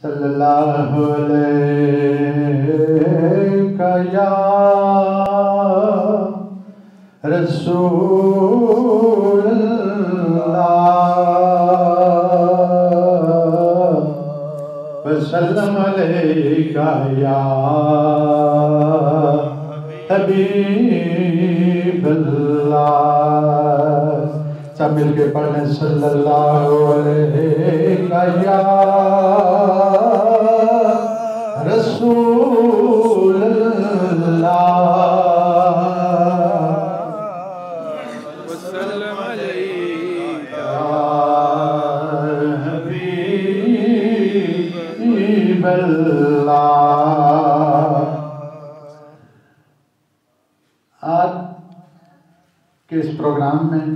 सल्लल्लाहु अलैका या रसूलल्लाह वसल्लम अलैका या हबीबल्लाह। सब मिलके पढ़ने सल्लल्लाहु अलैका या रसूलल्लाह वसल्लम अलैका हबीबल्लाह। आज के इस प्रोग्राम में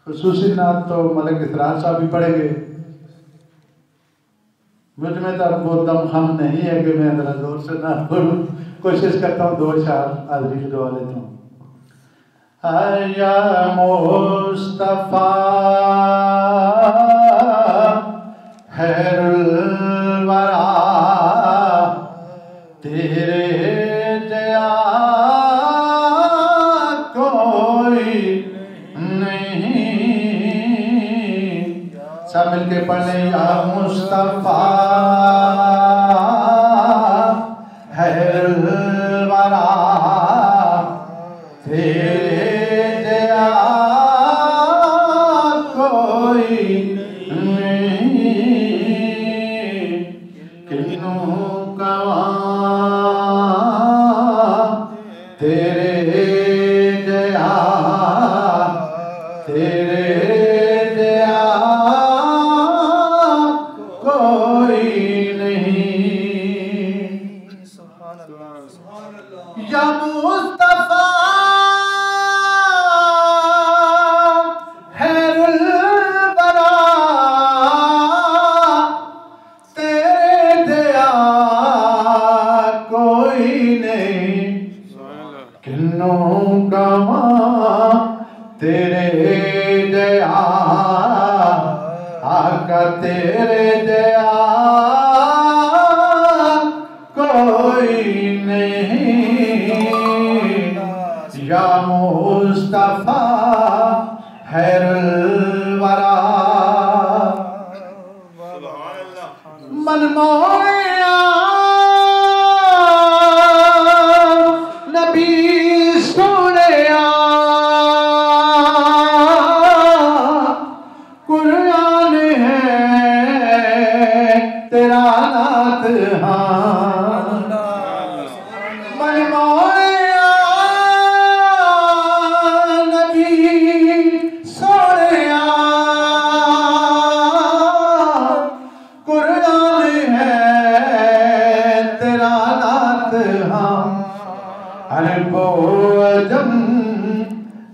खुसूसी नात तो मलिक इसरार साहब भी पढ़ेंगे। मुझ में तो अब वो दमखम नहीं है कि मैं ज़रा जोर से ना पढ़ूं, कोशिश करता हूँ, दो चार हाज़री दुआ लेता हूँ। या मुस्तफ़ा खैरुल वरा तेरे जया कोई नहीं। सब मिलके पढ़ने या मुस्तफ़ा खैरुल वरा तेरे जया कोई नहीं। किन्नू कवा तेरे जया तेरे जया कोई नहीं। या मुस्तफ़ा खैरुल वरा तेरे जया कोई नहीं। किन्नू कवा तेरे जया आका तेरे जया कोई नहीं। या मुस्तफ़ा खैरुल वरा मन मोया नबी सोनिया कुरान है तेरा नात हाँ। मन मोया नबी सोनिया कुरान है तेरा नात हाँ। अरे बोजम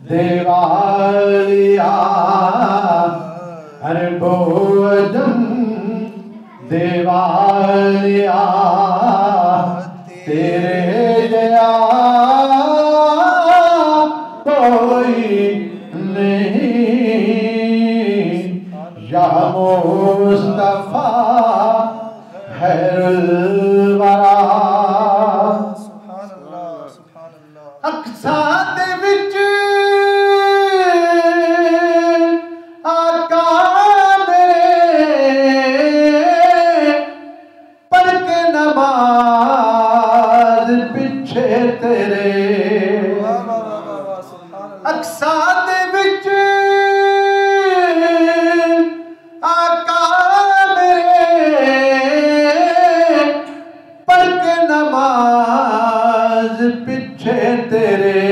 देवालिया अरे बोजम देवालिया तेरे जया कोई नहीं। या मुस्तफ़ा खैरुल वरा अक्सा दे विच आका मेरे पढ़ के नमाज पिछे तेरे। अक्सा दे विच आका मेरे पढ़ के नमाज पिछे तेरे।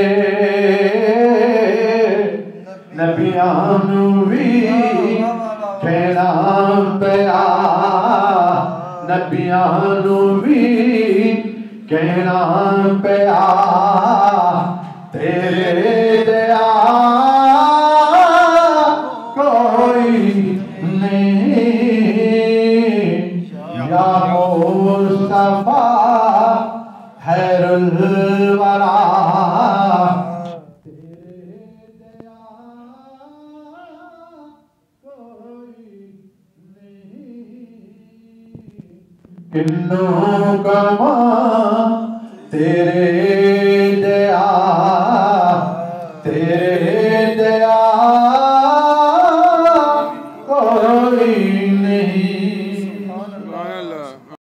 नबियां नू भी कहना पिया नबियां नू भी कहना पिया तेरे जया कोई नहीं। या मुस्तफ़ा खैरुल वरा तेरे जया कोई किन्नू कमा तेरे